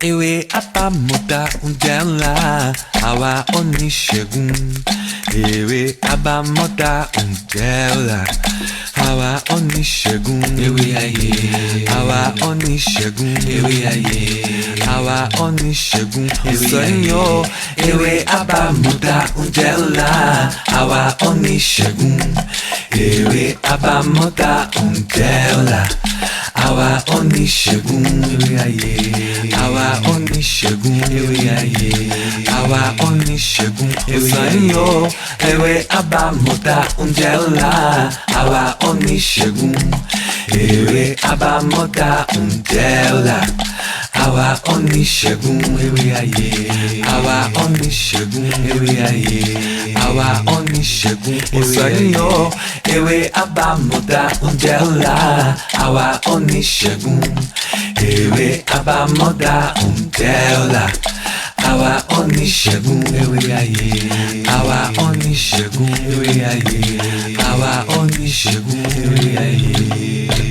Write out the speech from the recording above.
Ewé àbámọ̀dá oúnjẹ ńlá, àwa oníṣègùn. Ewé àbámọ̀dá oúnjẹ ńlá, àwa oníṣègùn. Ewé ayé, àwa oníṣègùn. Ewé ayé, àwa oníṣègùn. Ìsọ̀yìn ewé àbámọ̀dá oúnjẹ ńlá, àwa oníṣègùn. Ewé àbámọ̀dá oúnjẹ ńlá, àwa oníṣègùn. Ewé ayé, àwa oníṣègùn. Ewé ayé, àwa oníṣègùn. Ìsọ̀yìn ewé àbámọ̀dá oúnjẹ ńlá, àwa oníṣègùn. Ewé àbámọ̀dá oúnjẹ ńlá, àwa oníṣègùn. Ewé ayé, àwa oníṣègùn. Ewé ayé, àwa oníṣègùn. Ìsọ̀yìn ewé àbámọ̀dá oúnjẹ ńlá, àwa oníṣègùn. Ewé àbámọ̀dá oúnjẹ ńlá, àwa oníṣègùn. Ewé ayé, àwa oníṣègùn. Ewé ayé, àwa oníṣègùn. Ewé ayé.